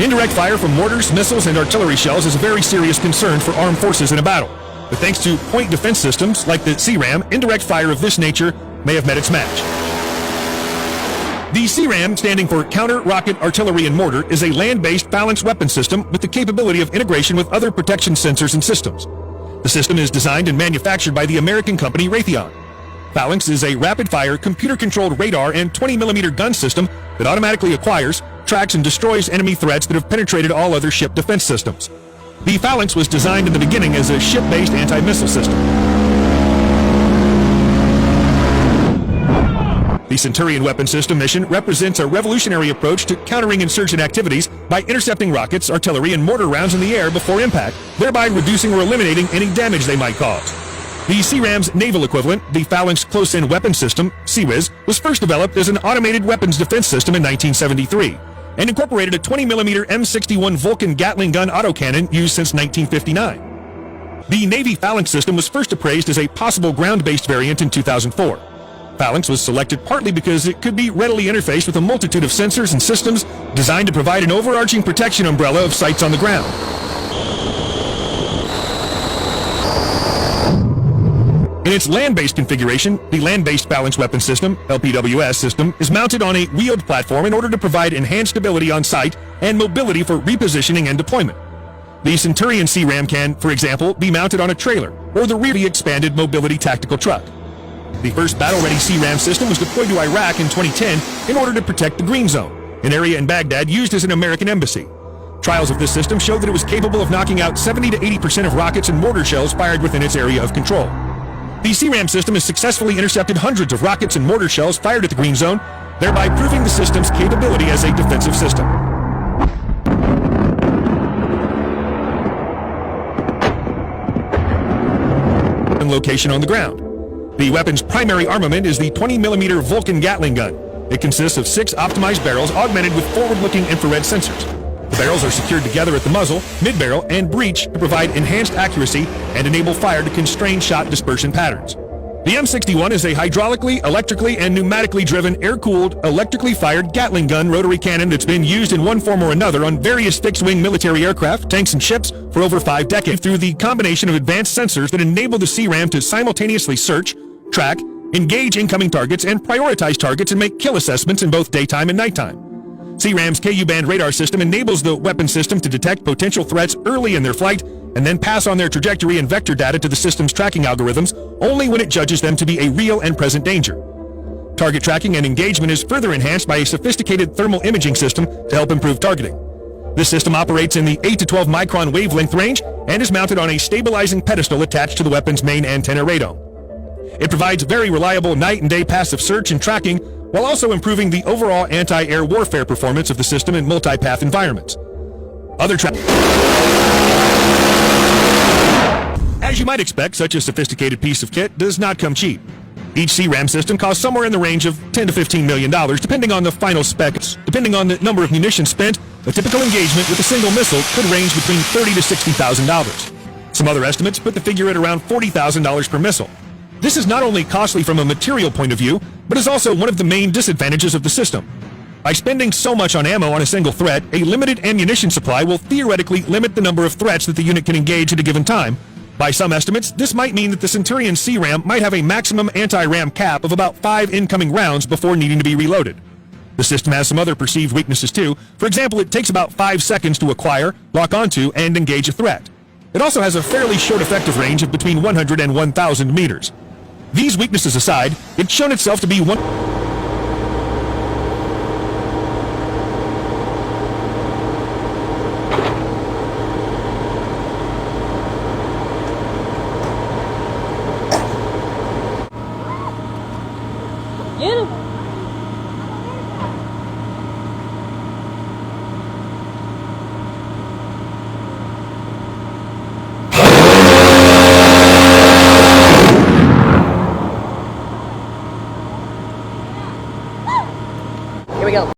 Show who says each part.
Speaker 1: Indirect fire from mortars, missiles, and artillery shells is a very serious concern for armed forces in a battle. But thanks to point defense systems like the CRAM, indirect fire of this nature may have met its match. The CRAM, standing for Counter Rocket Artillery and Mortar, is a land-based balanced weapon system with the capability of integration with other protection sensors and systems. The system is designed and manufactured by the American company Raytheon. Phalanx is a rapid-fire, computer-controlled radar and 20mm gun system that automatically acquires, tracks, and destroys enemy threats that have penetrated all other ship defense systems. The Phalanx was designed in the beginning as a ship-based anti-missile system. The Centurion weapon system mission represents a revolutionary approach to countering insurgent activities by intercepting rockets, artillery, and mortar rounds in the air before impact, thereby reducing or eliminating any damage they might cause. The CRAM's naval equivalent, the Phalanx Close-In Weapon System, CWIS, was first developed as an automated weapons defense system in 1973 and incorporated a 20mm M61 Vulcan Gatling gun autocannon used since 1959. The Navy Phalanx system was first appraised as a possible ground-based variant in 2004. Phalanx was selected partly because it could be readily interfaced with a multitude of sensors and systems designed to provide an overarching protection umbrella of sights on the ground. In its land-based configuration, the Land-Based Balanced Weapon System, LPWS system, is mounted on a wheeled platform in order to provide enhanced stability on site and mobility for repositioning and deployment. The Centurion CRAM can, for example, be mounted on a trailer or the rearly expanded mobility tactical truck. The first battle-ready CRAM system was deployed to Iraq in 2010 in order to protect the Green Zone, an area in Baghdad used as an American embassy. Trials of this system showed that it was capable of knocking out 70 to 80% of rockets and mortar shells fired within its area of control. The CRAM system has successfully intercepted hundreds of rockets and mortar shells fired at the Green Zone, thereby proving the system's capability as a defensive system. Location on the ground. The weapon's primary armament is the 20mm Vulcan Gatling gun. It consists of 6 optimized barrels augmented with forward-looking infrared sensors. The barrels are secured together at the muzzle, mid-barrel, and breech to provide enhanced accuracy and enable fire to constrain shot dispersion patterns. The M61 is a hydraulically, electrically, and pneumatically driven, air-cooled, electrically fired Gatling gun rotary cannon that's been used in one form or another on various fixed-wing military aircraft, tanks, and ships for over 5 decades through the combination of advanced sensors that enable the CRAM to simultaneously search, track, engage incoming targets, and prioritize targets and make kill assessments in both daytime and nighttime. CRAM's Ku-band radar system enables the weapon system to detect potential threats early in their flight and then pass on their trajectory and vector data to the system's tracking algorithms only when it judges them to be a real and present danger. Target tracking and engagement is further enhanced by a sophisticated thermal imaging system to help improve targeting. This system operates in the 8 to 12 micron wavelength range and is mounted on a stabilizing pedestal attached to the weapon's main antenna radome. It provides very reliable night and day passive search and tracking while also improving the overall anti-air warfare performance of the system in multi-path environments. As you might expect, such a sophisticated piece of kit does not come cheap. Each CRAM system costs somewhere in the range of $10 to $15 million, depending on the final specs. Depending on the number of munitions spent, a typical engagement with a single missile could range between $30,000 to $60,000. Some other estimates put the figure at around $40,000 per missile. This is not only costly from a material point of view, but is also one of the main disadvantages of the system. By spending so much on ammo on a single threat, a limited ammunition supply will theoretically limit the number of threats that the unit can engage at a given time. By some estimates, this might mean that the Centurion CRAM might have a maximum anti-ram cap of about 5 incoming rounds before needing to be reloaded. The system has some other perceived weaknesses too. For example, it takes about 5 seconds to acquire, lock onto, and engage a threat. It also has a fairly short effective range of between 100 and 1,000 meters. These weaknesses aside, it's shown itself to be one...
Speaker 2: Get him! Here we go.